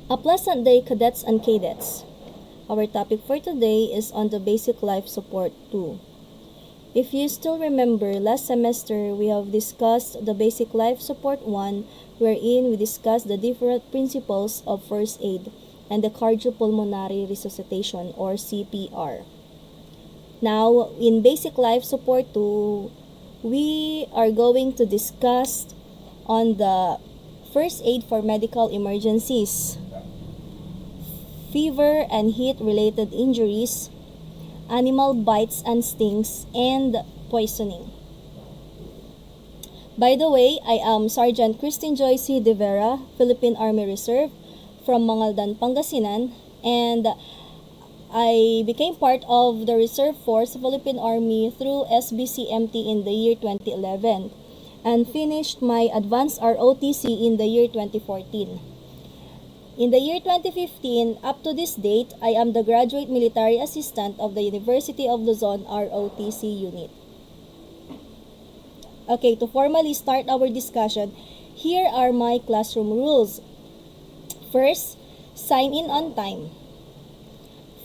A pleasant day, cadets and cadets. Our topic for today is on the Basic Life Support 2. If you still remember, last semester we have discussed the Basic Life Support 1, wherein we discussed the different principles of first aid and the cardiopulmonary resuscitation or CPR. Now, in Basic Life Support 2, we are going to discuss on the first aid for medical emergencies, fever and heat-related injuries, animal bites and stings, and poisoning. By the way, I am Sergeant Christine Joyce De Vera, Philippine Army Reserve from Mangaldan, Pangasinan, and I became part of the Reserve Force Philippine Army through SBCMT in the year 2011 and finished my advanced ROTC in the year 2014. In the year 2015, up to this date, I am the Graduate Military Assistant of the University of Luzon ROTC unit. Okay, to formally start our discussion, here are my classroom rules. First, sign in on time.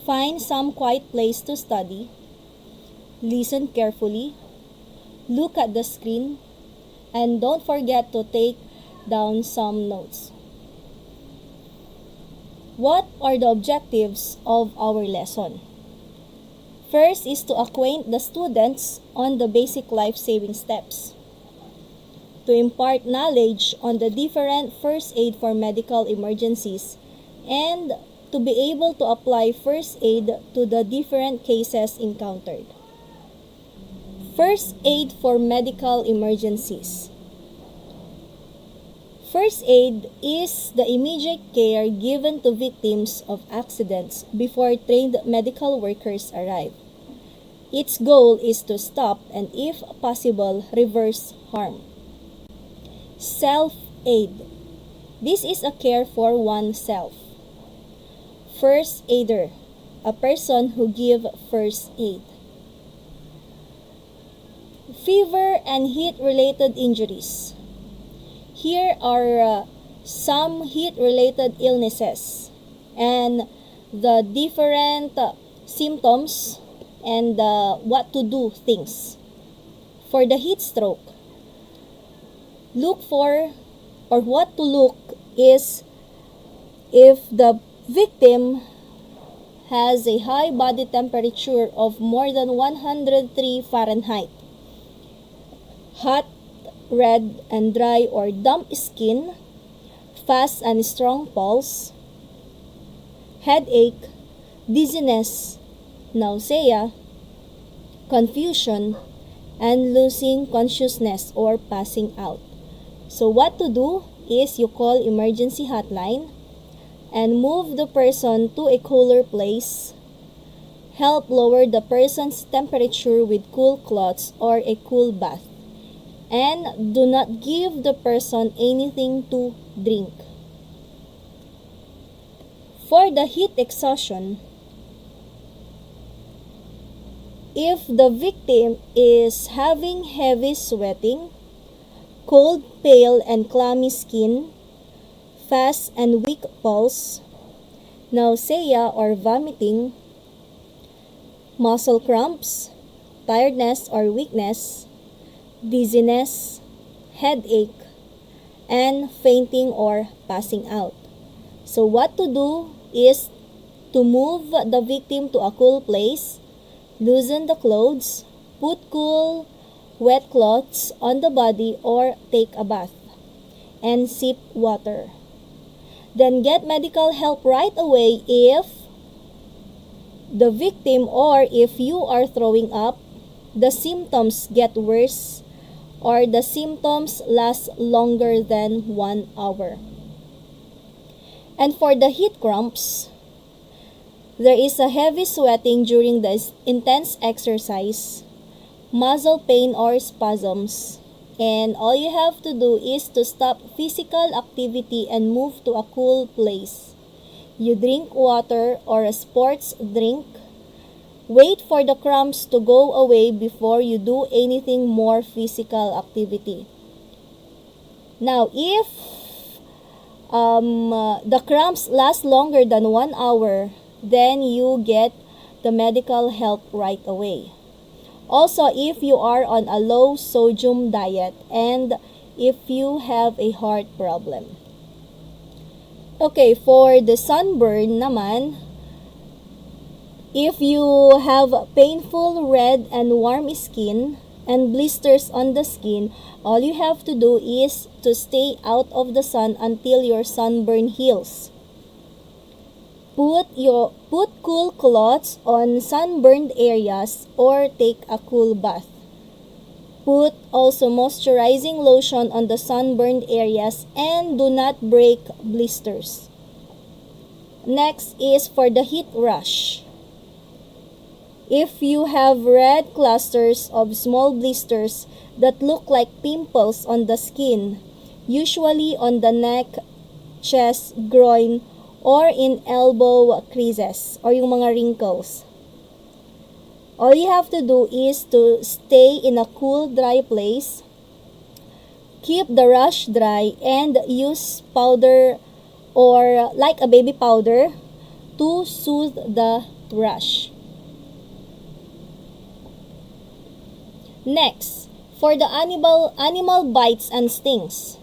Find some quiet place to study. Listen carefully. Look at the screen. And don't forget to take down some notes. What are the objectives of our lesson? First is to acquaint the students on the basic life-saving steps, to impart knowledge on the different first aid for medical emergencies, and to be able to apply first aid to the different cases encountered. First aid for medical emergencies. First aid is the immediate care given to victims of accidents before trained medical workers arrive. Its goal is to stop and, if possible, reverse harm. Self-aid. This is a care for oneself. First aider, a person who gives first aid. Fever and heat-related injuries. Here are some heat-related illnesses and the different symptoms and what to do things. For the heat stroke, what to look is if the victim has a high body temperature of more than 103 Fahrenheit, hot, red and dry or damp skin, fast and strong pulse, headache, dizziness, nausea, confusion, and losing consciousness or passing out. So what to do is you call emergency hotline and move the person to a cooler place. Help lower the person's temperature with cool cloths or a cool bath. And do not give the person anything to drink. For the heat exhaustion, if the victim is having heavy sweating, cold, pale, and clammy skin, fast and weak pulse, nausea or vomiting, muscle cramps, tiredness or weakness, dizziness, headache, and fainting or passing out. So what to do is to move the victim to a cool place, loosen the clothes, put cool, wet cloths on the body or take a bath, and sip water. Then get medical help right away if the victim or if you are throwing up, the symptoms get worse, or the symptoms last longer than 1 hour. And for the heat cramps, there is a heavy sweating during the intense exercise, muscle pain or spasms, and all you have to do is to stop physical activity and move to a cool place. You drink water or a sports drink. Wait for the cramps to go away before you do anything more physical activity. Now, if the cramps last longer than 1 hour, then you get the medical help right away. Also, if you are on a low sodium diet and if you have a heart problem. Okay, for the sunburn naman, if you have painful red and warm skin and blisters on the skin, all you have to do is to stay out of the sun until your sunburn heals. Put cool cloths on sunburned areas or take a cool bath. Put also moisturizing lotion on the sunburned areas and do not break blisters. Next is for the heat rash. If you have red clusters of small blisters that look like pimples on the skin, usually on the neck, chest, groin, or in elbow creases or yung mga wrinkles, all you have to do is to stay in a cool, dry place, keep the rash dry, and use powder or like a baby powder to soothe the rash. Next, for the animal bites and stings.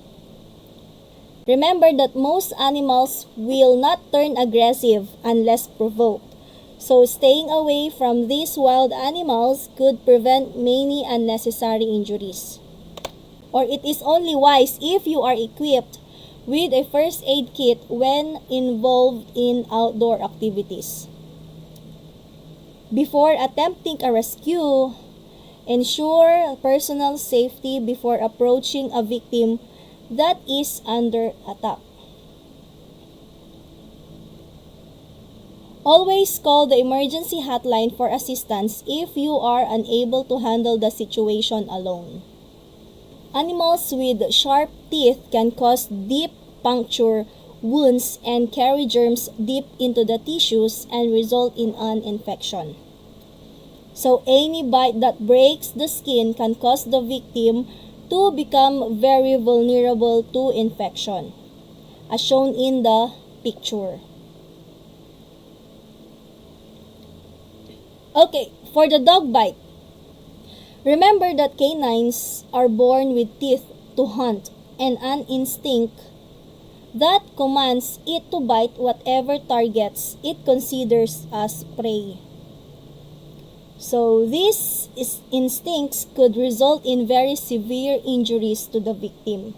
Remember that most animals will not turn aggressive unless provoked. So staying away from these wild animals could prevent many unnecessary injuries. Or it is only wise if you are equipped with a first aid kit when involved in outdoor activities. Before attempting a rescue, ensure personal safety before approaching a victim that is under attack. Always call the emergency hotline for assistance if you are unable to handle the situation alone. Animals with sharp teeth can cause deep puncture wounds and carry germs deep into the tissues and result in an infection. So any bite that breaks the skin can cause the victim to become very vulnerable to infection, as shown in the picture. Okay, for the dog bite, remember that canines are born with teeth to hunt and an instinct that commands it to bite whatever targets it considers as prey. So these instincts could result in very severe injuries to the victim.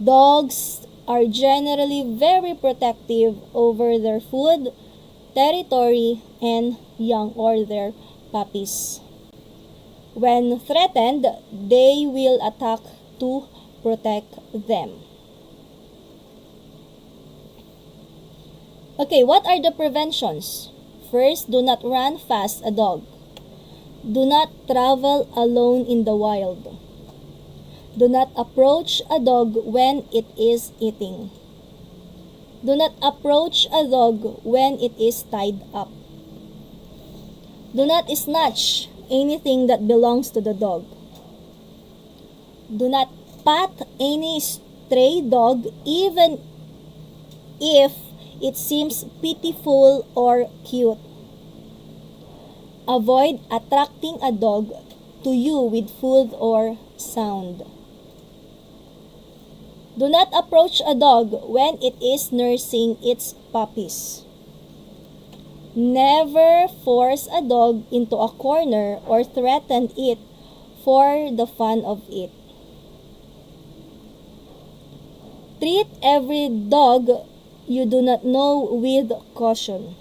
Dogs are generally very protective over their food, territory, and young or their puppies. When threatened, they will attack to protect them. Okay, what are the preventions? First, do not run fast a dog. Do not travel alone in the wild. Do not approach a dog when it is eating. Do not approach a dog when it is tied up. Do not snatch anything that belongs to the dog. Do not pat any stray dog even if it seems pitiful or cute. Avoid attracting a dog to you with food or sound. Do not approach a dog when it is nursing its puppies. Never force a dog into a corner or threaten it for the fun of it. Treat every dog you do not know with caution.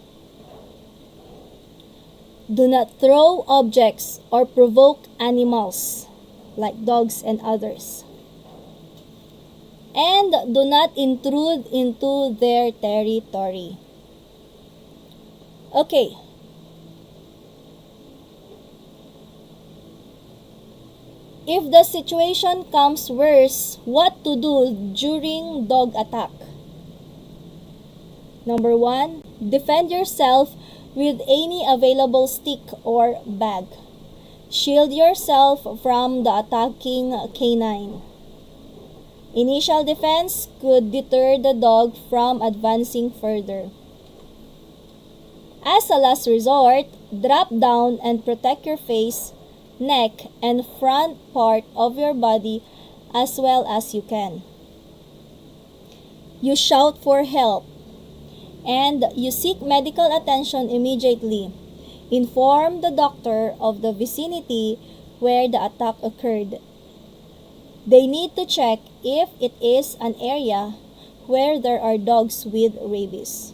Do not throw objects or provoke animals like dogs and others. And do not intrude into their territory. Okay. If the situation comes worse, what to do during dog attack? Number 1, defend yourself with any available stick or bag. Shield yourself from the attacking canine. Initial defense could deter the dog from advancing further. As a last resort, drop down and protect your face, neck, and front part of your body as well as you can. You shout for help, and you seek medical attention immediately. Inform the doctor of the vicinity where the attack occurred. They need to check if it is an area where there are dogs with rabies.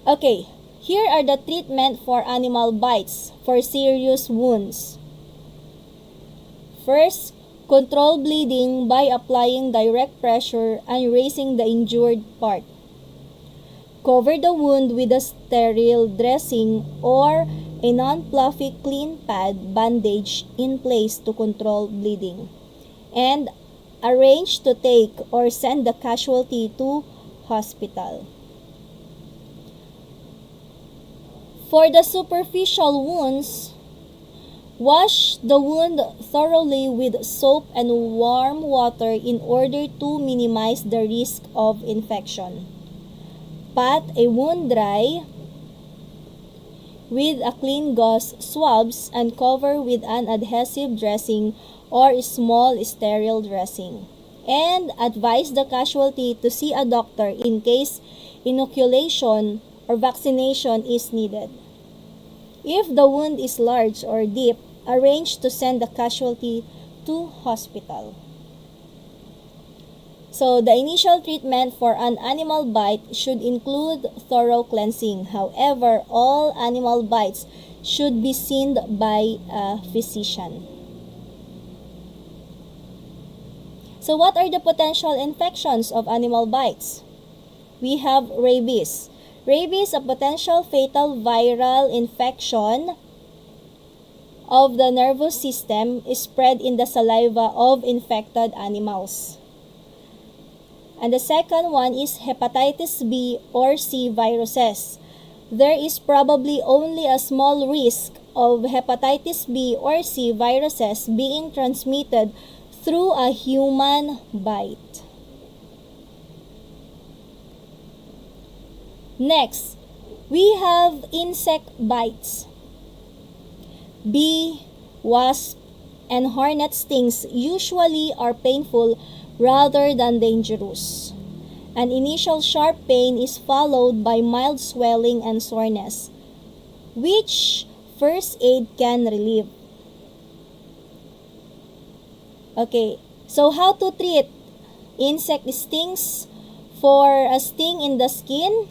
Okay, here are the treatment for animal bites for serious wounds. First, control bleeding by applying direct pressure and raising the injured part. Cover the wound with a sterile dressing or a non-fluffy clean pad bandage in place to control bleeding. And arrange to take or send the casualty to hospital. For the superficial wounds, wash the wound thoroughly with soap and warm water in order to minimize the risk of infection. Pat a wound dry with a clean gauze swabs and cover with an adhesive dressing or small sterile dressing. And advise the casualty to see a doctor in case inoculation or vaccination is needed. If the wound is large or deep, arrange to send the casualty to hospital. So, the initial treatment for an animal bite should include thorough cleansing. However, all animal bites should be seen by a physician. So, what are the potential infections of animal bites? We have rabies. Rabies, a potential fatal viral infection of the nervous system, is spread in the saliva of infected animals. And the second one is hepatitis B or C viruses. There is probably only a small risk of hepatitis B or C viruses being transmitted through a human bite. Next, we have insect bites. Bee, wasp, and hornet stings usually are painful rather than dangerous. An initial sharp pain is followed by mild swelling and soreness, which first aid can relieve. Okay, so how to treat insect stings? For a sting in the skin,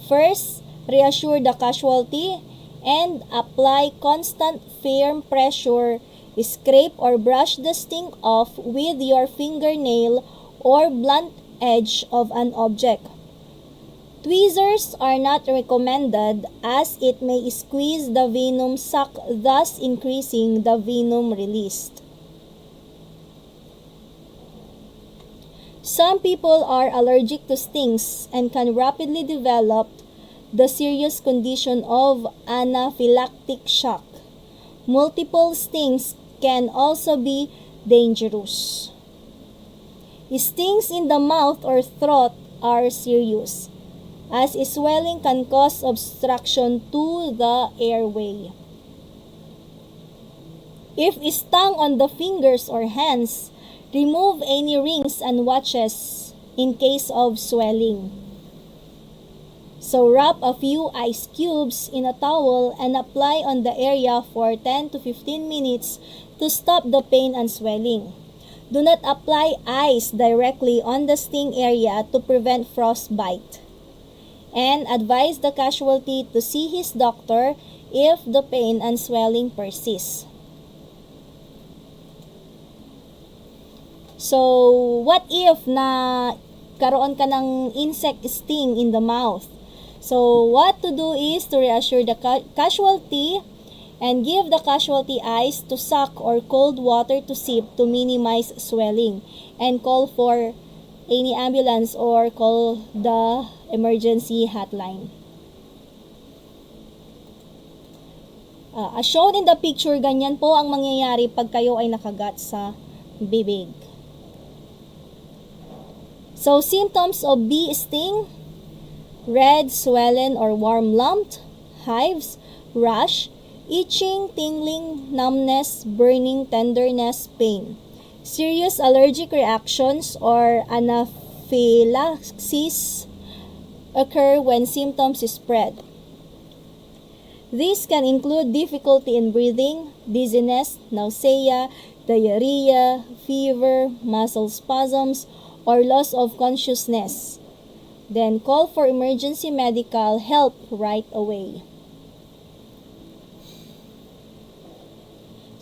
first, reassure the casualty and apply constant firm pressure. Scrape or brush the sting off with your fingernail or blunt edge of an object. Tweezers are not recommended as it may squeeze the venom sac, thus increasing the venom released. Some people are allergic to stings and can rapidly develop the serious condition of anaphylactic shock. Multiple stings can also be dangerous. Stings in the mouth or throat are serious, as swelling can cause obstruction to the airway. If stung on the fingers or hands, remove any rings and watches in case of swelling. So wrap a few ice cubes in a towel and apply on the area for 10 to 15 minutes to stop the pain and swelling. Do not apply ice directly on the sting area to prevent frostbite. And advise the casualty to see his doctor if the pain and swelling persists. So, what if na karoon ka ng insect sting in the mouth? So, what to do is to reassure the casualty and give the casualty ice to suck or cold water to sip to minimize swelling, and call for any ambulance or call the emergency hotline. As shown in the picture, ganyan po ang mangyayari pag kayo ay nakagat sa bibig. So, symptoms of bee sting: red, swollen, or warm lump, hives, rash, itching, tingling, numbness, burning, tenderness, pain. Serious allergic reactions or anaphylaxis occur when symptoms spread. These can include difficulty in breathing, dizziness, nausea, diarrhea, fever, muscle spasms, or loss of consciousness. Then call for emergency medical help right away.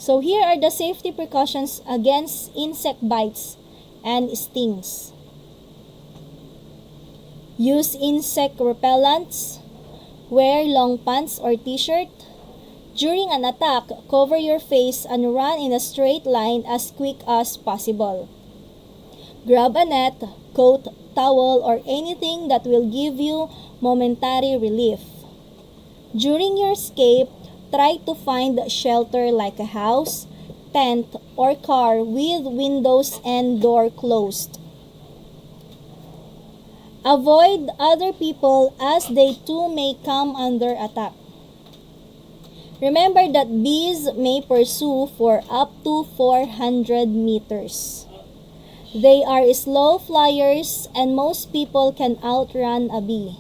So here are the safety precautions against insect bites and stings. Use insect repellents. Wear long pants or t-shirt. During an attack, cover your face and run in a straight line as quick as possible. Grab a net, coat, towel, or anything that will give you momentary relief. During your escape, try to find shelter like a house, tent, or car with windows and door closed. Avoid other people as they too may come under attack. Remember that bees may pursue for up to 400 meters. They are slow flyers and most people can outrun a bee.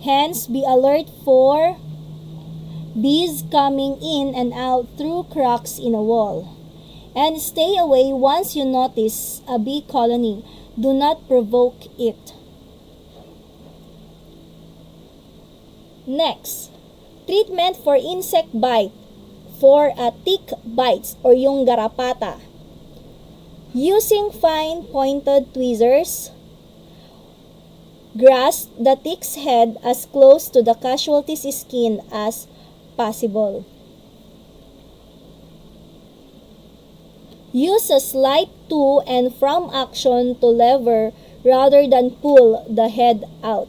Hence, be alert for bees coming in and out through cracks in a wall. And stay away once you notice a bee colony. Do not provoke it. Next, treatment for insect bite for tick bites or yung garapata. Using fine pointed tweezers, grasp the tick's head as close to the casualty's skin as possible. Use a slight to and from action to lever rather than pull the head out.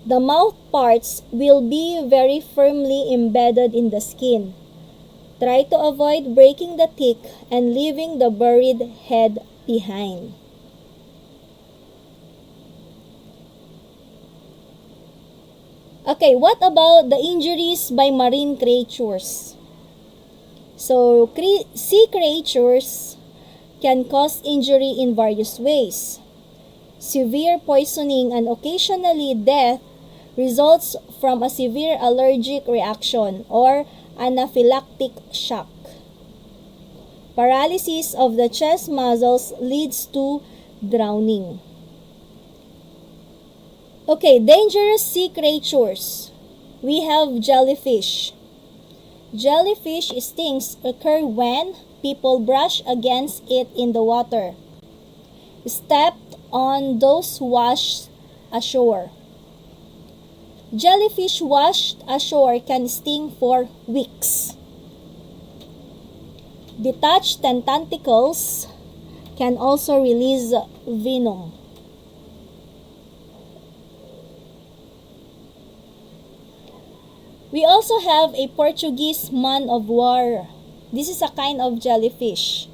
The mouth parts will be very firmly embedded in the skin. Try to avoid breaking the tick and leaving the buried head behind. Okay, what about the injuries by marine creatures? So, sea creatures can cause injury in various ways. Severe poisoning and occasionally death results from a severe allergic reaction or anaphylactic shock. Paralysis of the chest muscles leads to drowning. Okay, dangerous sea creatures. We have jellyfish. Jellyfish stings occur when people brush against it in the water, stepped on those washed ashore. Jellyfish washed ashore can sting for weeks. Detached tentacles can also release venom. We also have a Portuguese man-of-war. This is a kind of jellyfish.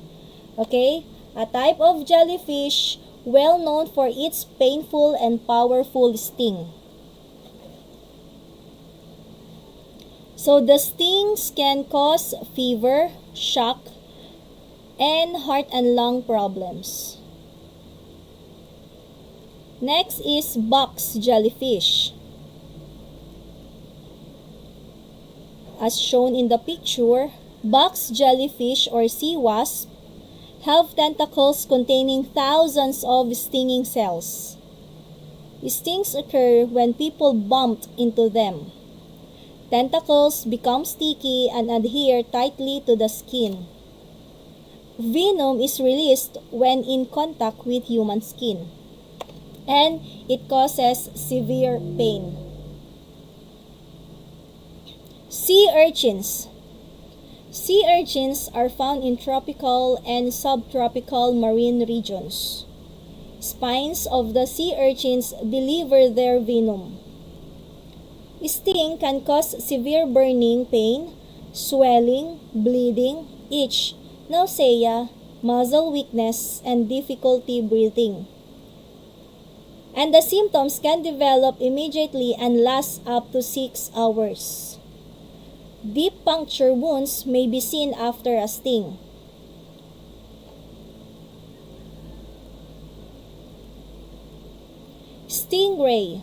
Okay? A type of jellyfish well known for its painful and powerful sting. So the stings can cause fever, shock, and heart and lung problems. Next is box jellyfish. As shown in the picture, box jellyfish or sea wasp have tentacles containing thousands of stinging cells. Stings occur when people bumped into them. Tentacles become sticky and adhere tightly to the skin. Venom is released when in contact with human skin, and it causes severe pain. Sea urchins. Sea urchins are found in tropical and subtropical marine regions. Spines of the sea urchins deliver their venom. Sting can cause severe burning pain, swelling, bleeding, itch, nausea, muscle weakness, and difficulty breathing. And the symptoms can develop immediately and last up to 6 hours. Deep puncture wounds may be seen after a sting. Stingray.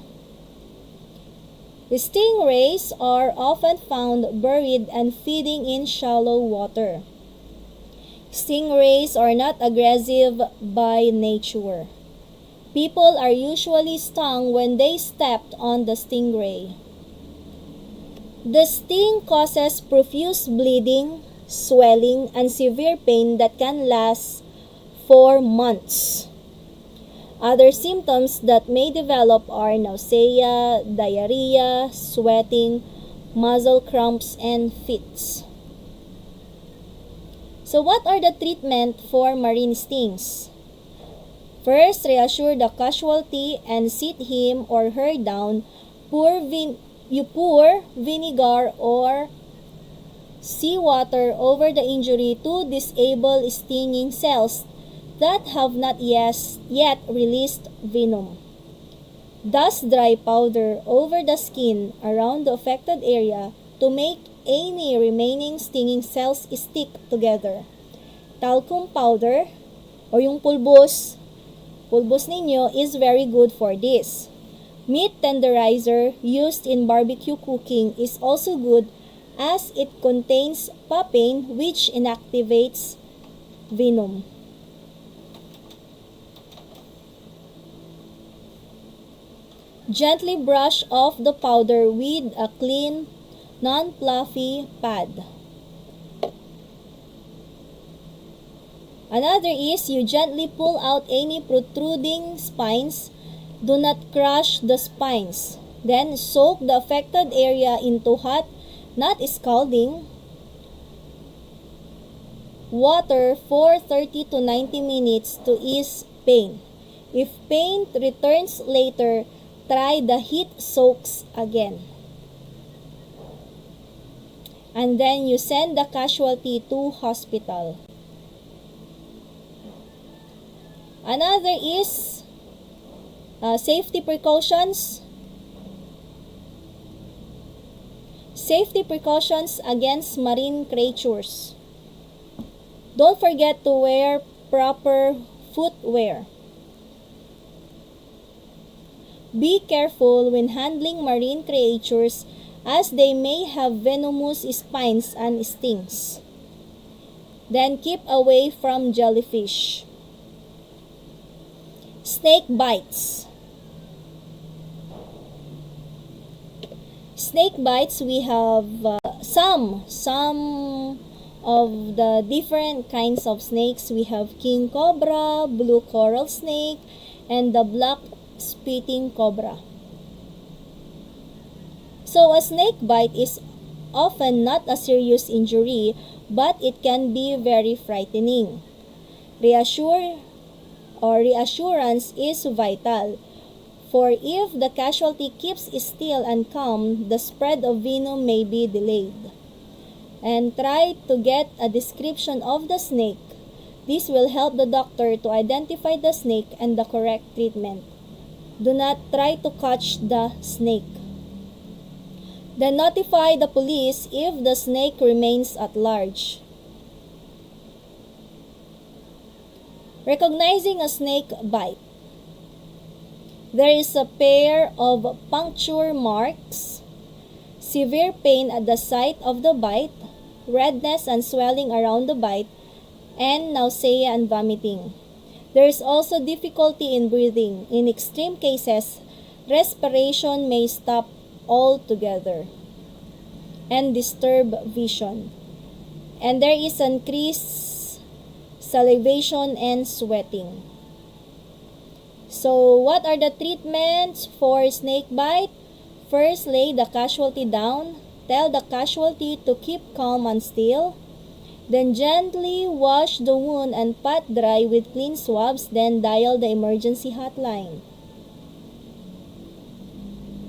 The stingrays are often found buried and feeding in shallow water. Stingrays are not aggressive by nature. People are usually stung when they stepped on the stingray. The sting causes profuse bleeding, swelling, and severe pain that can last for months. Other symptoms that may develop are nausea, diarrhea, sweating, muscle cramps, and fits. So what are the treatment for marine stings? First, reassure the casualty and sit him or her down. You pour vinegar or seawater over the injury to disable stinging cells that have not yet released venom. Dust dry powder over the skin around the affected area to make any remaining stinging cells stick together. Talcum powder o yung pulbos ninyo is very good for this. Meat tenderizer used in barbecue cooking is also good as it contains papain which inactivates venom. Gently brush off the powder with a clean, non-fluffy pad. Another is you gently pull out any protruding spines. Do not crush the spines. Then soak the affected area into hot, not scalding, water for 30 to 90 minutes to ease pain. If pain returns later, try the heat soaks again. And then you send the casualty to hospital. Another is safety precautions. Safety precautions against marine creatures. Don't forget to wear proper footwear. Be careful when handling marine creatures as they may have venomous spines and stings. Then keep away from jellyfish. Snake bites. Snake bites, we have some of the different kinds of snakes. We have king cobra, blue coral snake, and the black spitting cobra. So a snake bite is often not a serious injury, but it can be very frightening. Reassurance is vital, for if the casualty keeps still and calm, the spread of venom may be delayed. And try to get a description of the snake. This will help the doctor to identify the snake and the correct treatment. Do not try to catch the snake. Then notify the police if the snake remains at large. Recognizing a snake bite. There is a pair of puncture marks, severe pain at the site of the bite, redness and swelling around the bite, and nausea and vomiting. There is also difficulty in breathing. In extreme cases, respiration may stop altogether and disturb vision. And there is increased salivation and sweating. So, what are the treatments for snake bite? First, lay the casualty down. Tell the casualty to keep calm and still. Then gently wash the wound and pat dry with clean swabs. Then dial the emergency hotline.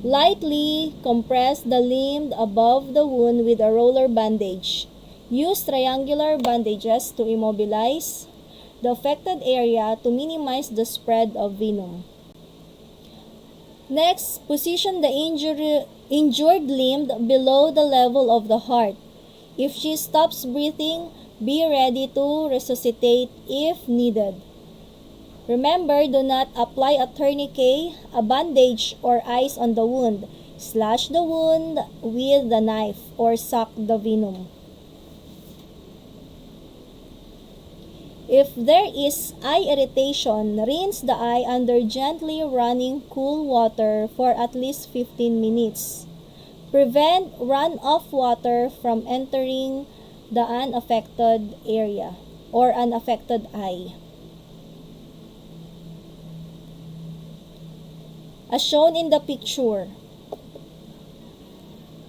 Lightly compress the limb above the wound with a roller bandage. Use triangular bandages to immobilize the affected area to minimize the spread of venom. Next, position the injured limb below the level of the heart. If she stops breathing, be ready to resuscitate if needed. Remember, do not apply a tourniquet, a bandage, or ice on the wound. Slash the wound with the knife or suck the venom. If there is eye irritation, rinse the eye under gently running cool water for at least 15 minutes. Prevent runoff water from entering the unaffected area or unaffected eye. As shown in the picture,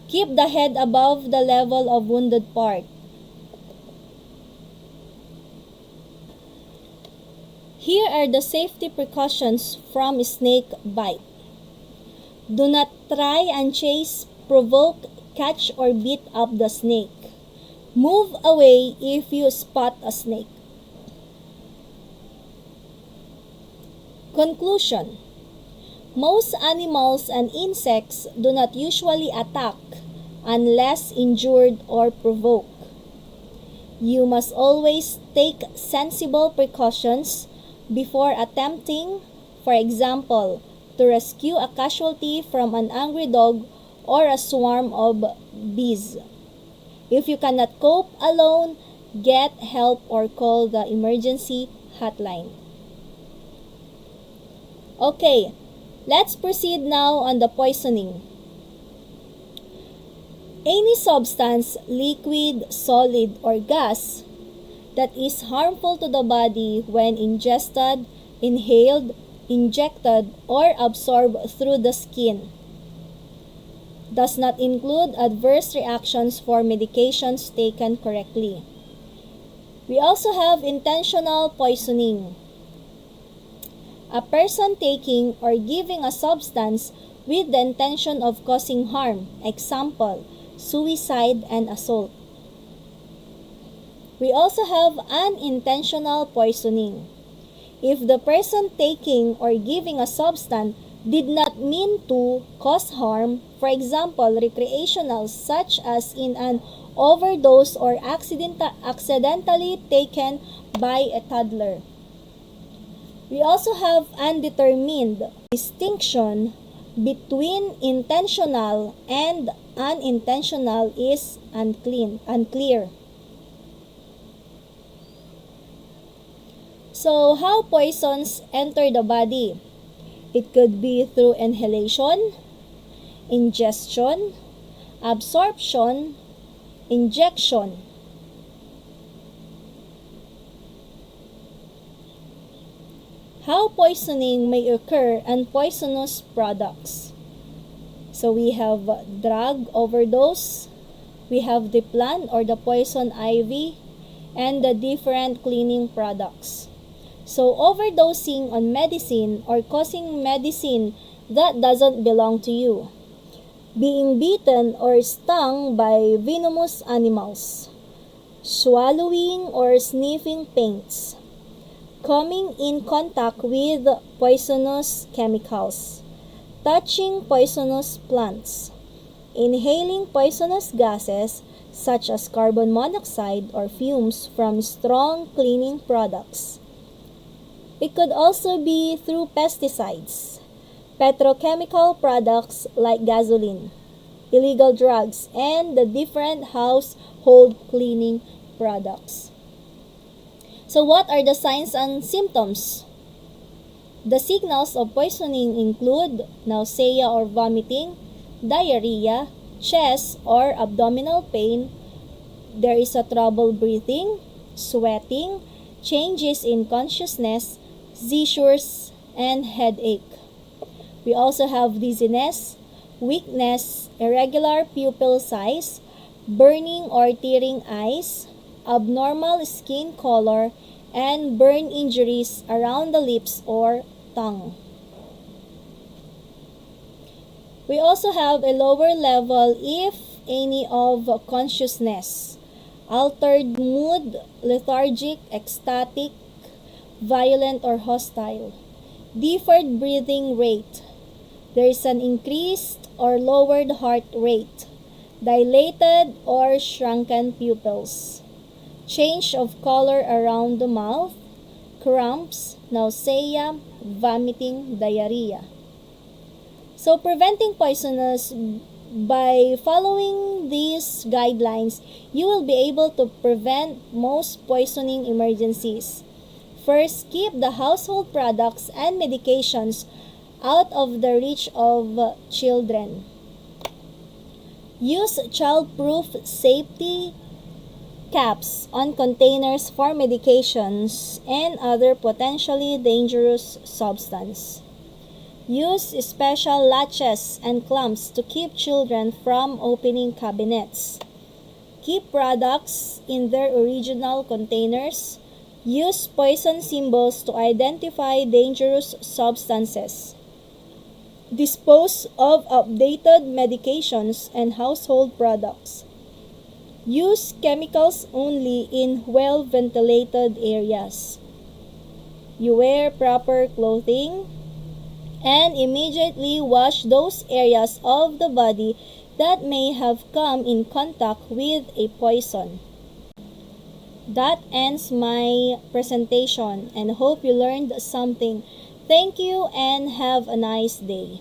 keep the head above the level of wounded part. Here are the safety precautions from snake bite. Do not try and chase, provoke, catch, or beat up the snake. Move away if you spot a snake. Conclusion: most animals and insects do not usually attack unless injured or provoked. You must always take sensible precautions before attempting, for example, to rescue a casualty from an angry dog or a swarm of bees. If you cannot cope alone, get help or call the emergency hotline. Okay, let's proceed now on the poisoning. Any substance, liquid, solid, or gas that is harmful to the body when ingested, inhaled, injected, or absorbed through the skin does not include adverse reactions for medications taken correctly. We also have intentional poisoning. A person taking or giving a substance with the intention of causing harm, example, suicide and assault. We also have unintentional poisoning. If the person taking or giving a substance did not mean to cause harm, for example, recreational such as in an overdose or accidentally taken by a toddler. We also have undetermined. Distinction between intentional and unintentional is unclear. So, how poisons enter the body? It could be through inhalation, ingestion, absorption, injection. How poisoning may occur and poisonous products. So we have drug overdose, we have the plant or the poison ivy, and the different cleaning products. So overdosing on medicine or causing medicine that doesn't belong to you. Being bitten or stung by venomous animals. Swallowing or sniffing paints. Coming in contact with poisonous chemicals. Touching poisonous plants. Inhaling poisonous gases such as carbon monoxide or fumes from strong cleaning products. It could also be through pesticides, petrochemical products like gasoline, illegal drugs, and the different household cleaning products. So what are the signs and symptoms? The signals of poisoning include nausea or vomiting, diarrhea, chest or abdominal pain. There is a trouble breathing, sweating, changes in consciousness, seizures, and headache. We also have dizziness, weakness, irregular pupil size, burning or tearing eyes, abnormal skin color, and burn injuries around the lips or tongue. We also have a lower level, if any, of consciousness, altered mood, lethargic, ecstatic, violent, or hostile. Deferred breathing rate. There is an increased or lowered heart rate. Dilated or shrunken pupils. Change of color around the mouth. Cramps, nausea, vomiting, diarrhea. So, preventing poisonous, by following these guidelines, you will be able to prevent most poisoning emergencies. First, keep the household products and medications out of the reach of children. Use child-proof safety caps on containers for medications and other potentially dangerous substances. Use special latches and clamps to keep children from opening cabinets. Keep products in their original containers. Use poison symbols to identify dangerous substances. Dispose of outdated medications and household products. Use chemicals only in well-ventilated areas. You wear proper clothing and immediately wash those areas of the body that may have come in contact with a poison. That ends my presentation and hope you learned something. Thank you and have a nice day.